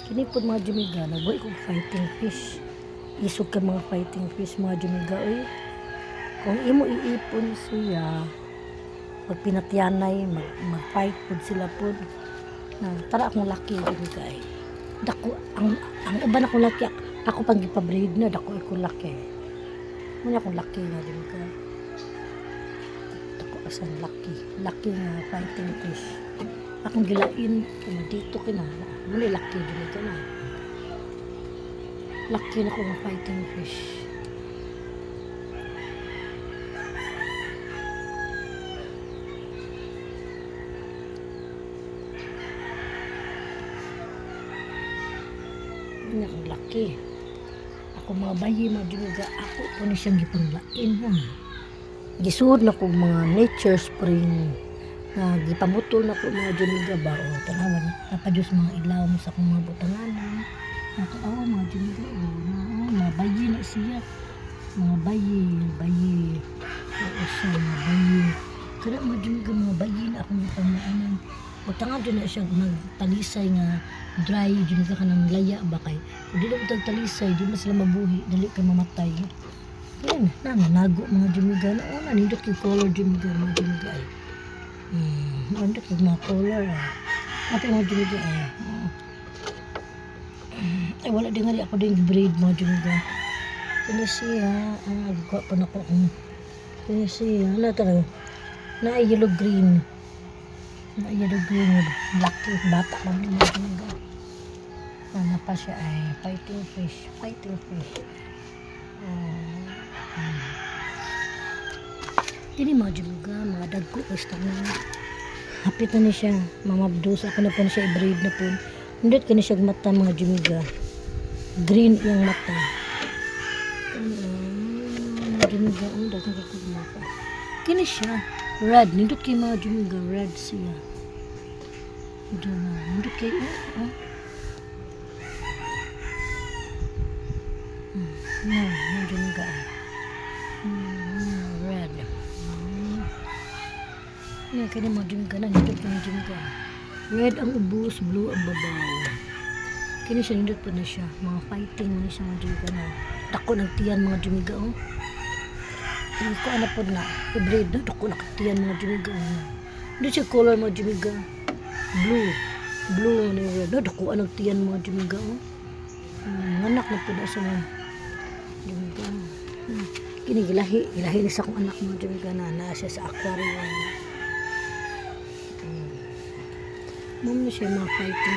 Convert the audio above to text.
Kini po mga jumiga, nabuhay kong fighting fish. Isog ka mga fighting fish mga jumiga. Oy. Kung imo iipon siya, pag pinatyanay, mag-fight po sila po. Na, tara akong laki jumiga eh. Dako, ang uban akong laki, ako pang gipabreed na, dako ako laki. Muna akong laki nga jumiga. Dako asan laki. Laki nga fighting fish. Akong gilain, dito kinala. Muna laki jumiga na. Laki na ko ng fighting fish. Hindi akong laki. Ako mga bayi, mga jumiga, ako po na siyang gipanglain ha. Gisuod na ko mga nature spring. Gipamutol na ko mga jumiga ba. O, tanawan, napadyos mga ilaw mo sa akong mga butanganan. Nakaawa mga jumiga. O, mga bayi na siya. Mga bayi. O, siya, mga bayi. Kada mga jumiga, mga bayi na akong gipanglaan. Butangan doon na siya magtalisay nga dry, jumiga ka ng laya ba kay. Kung di na talisay, di na sila mabuhi, dali ka mamatay. Yan, nago mga jumiga. Nauna, nindot yung color jumiga, mga jumiga ay. Nindot yung mga color. Ate mga jumiga ay. Ay, wala din nga rin ako din breed mga jumiga. Kaya siya, nagkuha pa na ko. Kaya siya, na yellow green. Na yellow green, laki, bata lang din mga jumiga. Ano pa siya ay fighting fish. Ini mga jumiga, mga dagko basta na. Hapit na ni siya, mamabdos ako na po na siya i-breed na po. Hindi ka na siya mata mga jumiga. Green yung mata. Mga jumiga, ang dagang kakagmata. Kini siya, red. Nindot kayo mga jumiga, red siya. Nindot kayo, mga jumiga. Red. Yan, kaya mga jumiga na, nindot kayo jumiga. Red ang ubos, blue ang babaw. Kini siya, nindot pa na siya. Mga fighting mo na siya mga jumiga na. Dako ng tiyan mga jumiga, Hindi ko anak po na, i-breed na, dako nakatiyan mga jumiga. Hindi siya color mga jumiga. Blue na red. Dako anong tiyan mga jumiga, anak na po na sa mga jumiga. Kini gilahi na sa akong anak mga jumiga na siya sa aquarium. Mom na siya mga fighting.